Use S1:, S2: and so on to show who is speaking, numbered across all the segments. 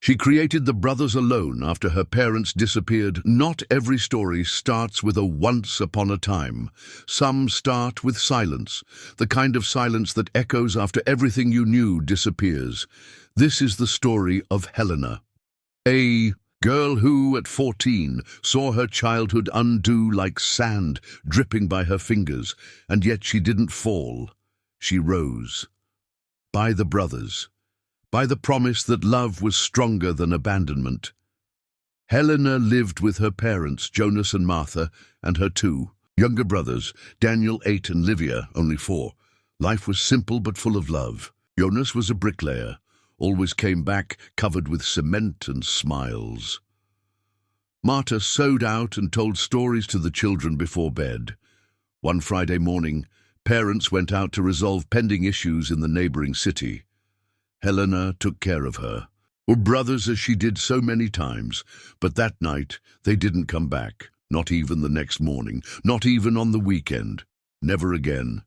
S1: She created the brothers alone after her parents disappeared. Not every story starts with a once upon a time. Some start with silence, the kind of silence that echoes after everything you knew disappears. This is the story of Helena, a girl who, at 14, saw her childhood undo like sand dripping by her fingers, and yet she didn't fall. She rose. By the brothers. By the promise that love was stronger than abandonment. Helena lived with her parents, Jonas and Martha, and her two younger brothers, Daniel, 8, and Livia, only 4. Life was simple but full of love. Jonas was a bricklayer, always came back covered with cement and smiles. Martha sewed out and told stories to the children before bed. One Friday morning, parents went out to resolve pending issues in the neighboring city. Helena took care of her, or brothers as she did so many times, but that night they didn't come back, not even the next morning, not even on the weekend, never again.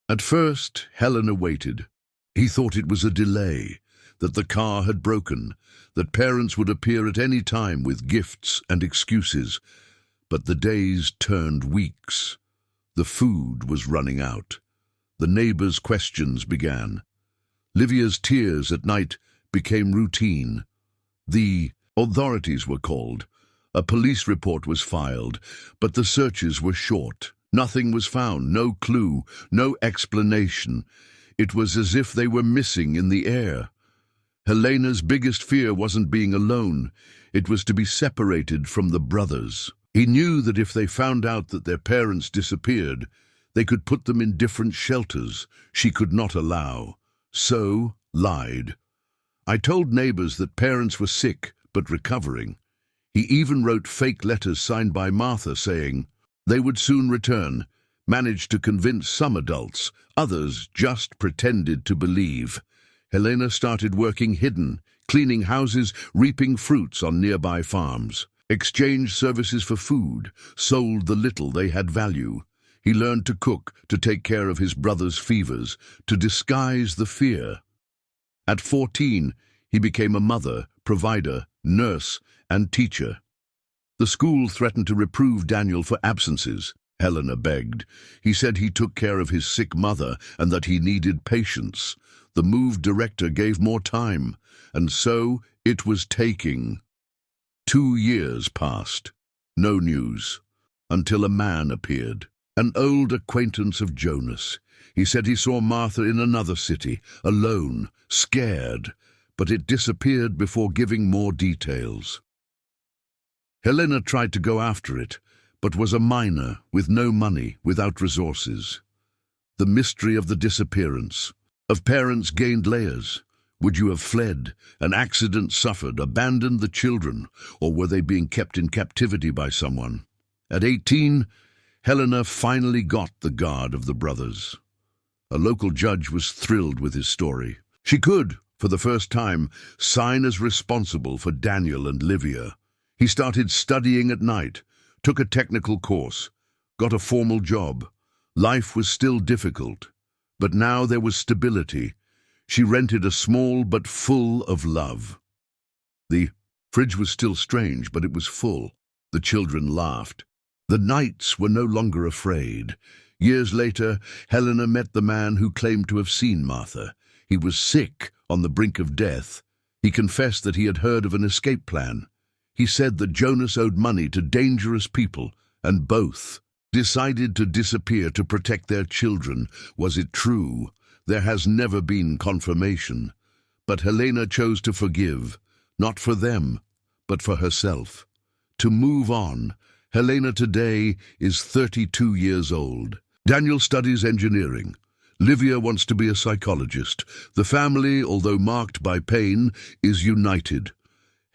S1: At first, Helena waited. He thought it was a delay, that the car had broken, that parents would appear at any time with gifts and excuses. But the days turned weeks. The food was running out. The neighbors' questions began. Livia's tears at night became routine. The authorities were called. A police report was filed, but the searches were short. Nothing was found, no clue, no explanation. It was as if they were missing in the air. Helena's biggest fear wasn't being alone. It was to be separated from the brothers. He knew that if they found out that their parents disappeared, they could put them in different shelters she could not allow. So, lied. I told neighbors that parents were sick but recovering. He even wrote fake letters signed by Martha saying they would soon return, managed to convince some adults, others just pretended to believe. Helena started working hidden, cleaning houses, reaping fruits on nearby farms, exchanged services for food, sold the little they had value. He learned to cook, to take care of his brother's fevers, to disguise the fear. At 14, he became a mother, provider, nurse, and teacher. The school threatened to reprove Daniel for absences. Helena begged. He said he took care of his sick mother and that he needed patience. The moved director gave more time, and so it was taking. 2 years passed. No news. Until a man appeared. An old acquaintance of Jonas. He said he saw Martha in another city, alone, scared, but it disappeared before giving more details. Helena tried to go after it, but was a minor, with no money, without resources. The mystery of the disappearance. Of parents gained layers. Would you have fled, an accident suffered, abandoned the children, or were they being kept in captivity by someone? At 18, Helena finally got the guard of the brothers. A local judge was thrilled with his story. She could, for the first time, sign as responsible for Daniel and Livia. He started studying at night, took a technical course, got a formal job. Life was still difficult, but now there was stability. She rented a small but full of love. The fridge was still strange, but it was full. The children laughed. The nights were no longer afraid. Years later, Helena met the man who claimed to have seen Martha. He was sick, on the brink of death. He confessed that he had heard of an escape plan. He said that Jonas owed money to dangerous people, and both decided to disappear to protect their children. Was it true? There has never been confirmation. But Helena chose to forgive, not for them, but for herself. To move on. Helena today is 32 years old. Daniel studies engineering. Livia wants to be a psychologist. The family, although marked by pain, is united.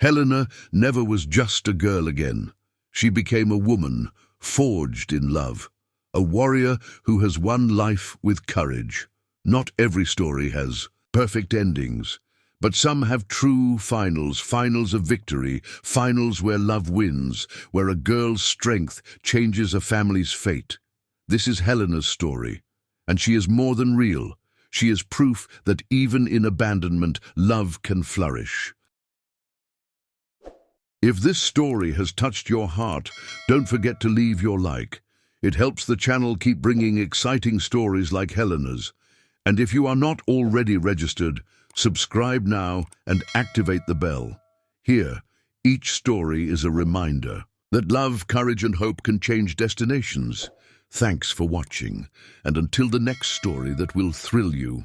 S1: Helena never was just a girl again. She became a woman, forged in love. A warrior who has won life with courage. Not every story has perfect endings, but some have true finals, finals of victory, finals where love wins, where a girl's strength changes a family's fate. This is Helena's story, and she is more than real. She is proof that even in abandonment, love can flourish. If this story has touched your heart, don't forget to leave your like. It helps the channel keep bringing exciting stories like Helena's. And if you are not already registered, subscribe now and activate the bell. Here, each story is a reminder that love, courage, and hope can change destinations. Thanks for watching, and until the next story that will thrill you.